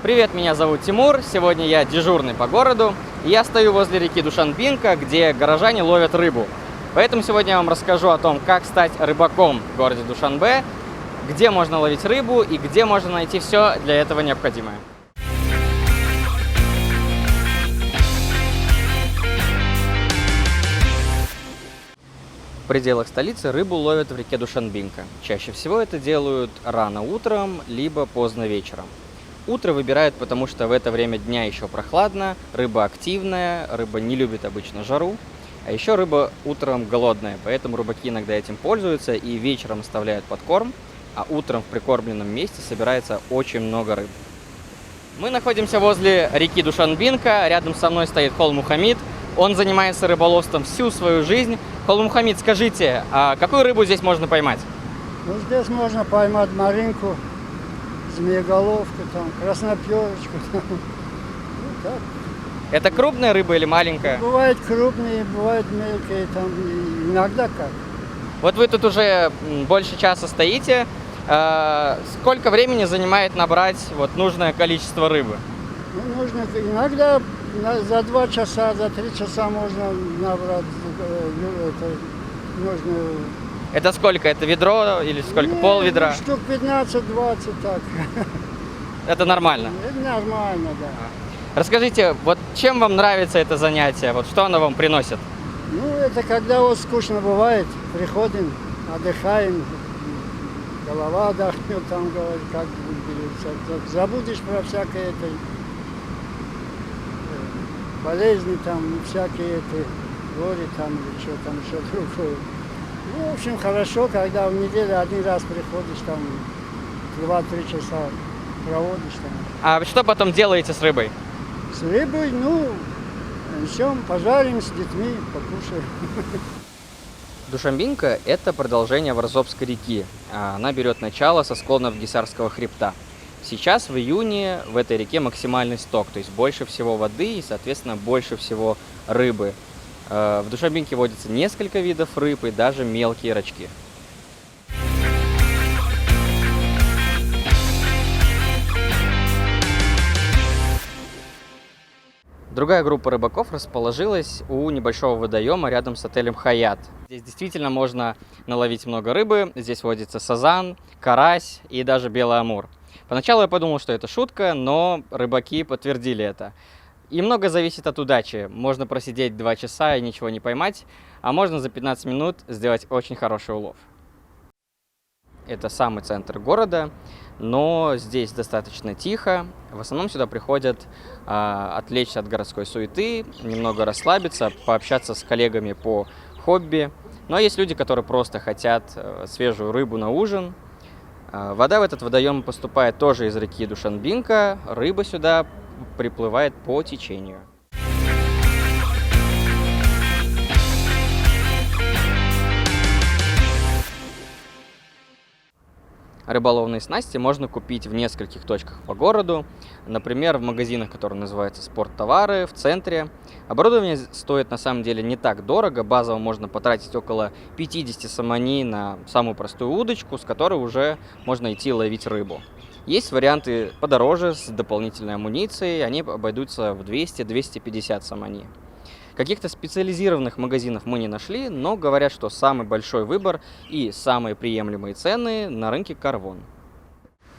Привет, меня зовут Тимур, сегодня я дежурный по городу, и я стою возле реки Душанбинка, где горожане ловят рыбу. Поэтому сегодня я вам расскажу о том, как стать рыбаком в городе Душанбе, где можно ловить рыбу и где можно найти все для этого необходимое. В пределах столицы рыбу ловят в реке Душанбинка. Чаще всего это делают рано утром, либо поздно вечером. Утро выбирают, потому что в это время дня еще прохладно, рыба активная, рыба не любит обычно жару, а еще рыба утром голодная, поэтому рыбаки иногда этим пользуются и вечером оставляют подкорм, а утром в прикормленном месте собирается очень много рыб. Мы находимся возле реки Душанбинка, рядом со мной стоит Холмухамид, он занимается рыболовством всю свою жизнь. Холмухамид, скажите, а какую рыбу здесь можно поймать? Ну, здесь можно поймать маринку, змееголовку, там, красноперочку. Ну, так. Это крупная рыба или маленькая? Бывают крупные, бывают мелкие, там, иногда как. Вот вы тут уже больше часа стоите. Сколько времени занимает набрать вот нужное количество рыбы? Ну, нужно иногда за 2 часа, за 3 часа можно набрать нужную. Это сколько? Это ведро или сколько? Не, Пол ведра? Штук 15-20 так. Это нормально? Это нормально, да. Расскажите, вот чем вам нравится это занятие? Вот что оно вам приносит? Ну, это когда вот скучно бывает, приходим, отдыхаем, голова отдохнет, там, говорит, как говорится, забудешь про всякое это, болезни, там, всякие это, горе, там, или что там, еще другое. Ну, в общем, хорошо, когда в неделю один раз приходишь, там, 2-3 часа проводишь там. А что потом делаете с рыбой? С рыбой, ну, несем, пожарим с детьми, покушаем. Душанбинка – это продолжение Ворзобской реки. Она берет начало со склонов Гисарского хребта. Сейчас, в июне, в этой реке максимальный сток, то есть больше всего воды и, соответственно, больше всего рыбы. В Душанбинке водится несколько видов рыб и даже мелкие рачки. Другая группа рыбаков расположилась у небольшого водоема рядом с отелем «Хаят». Здесь действительно можно наловить много рыбы. Здесь водится сазан, карась и даже белый амур. Поначалу я подумал, что это шутка, но рыбаки подтвердили это. И много зависит от удачи. Можно просидеть 2 часа и ничего не поймать, а можно за 15 минут сделать очень хороший улов. Это самый центр города, но здесь достаточно тихо. В основном сюда приходят отвлечься от городской суеты, немного расслабиться, пообщаться с коллегами по хобби. Но есть люди, которые просто хотят свежую рыбу на ужин. Вода в этот водоем поступает тоже из реки Душанбинка. Рыба сюда приплывает по течению. Рыболовные снасти можно купить в нескольких точках по городу. Например, в магазинах, которые называются «Спорттовары», в центре. Оборудование стоит на самом деле не так дорого. Базово можно потратить около 50 сомони на самую простую удочку, с которой уже можно идти ловить рыбу. Есть варианты подороже, с дополнительной амуницией. Они обойдутся в 200-250 сомони. Каких-то специализированных магазинов мы не нашли, но говорят, что самый большой выбор и самые приемлемые цены на рынке Карвон.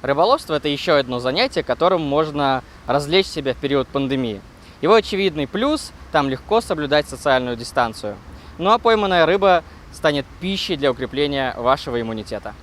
Рыболовство – это еще одно занятие, которым можно развлечь себя в период пандемии. Его очевидный плюс – там легко соблюдать социальную дистанцию. Ну а пойманная рыба станет пищей для укрепления вашего иммунитета.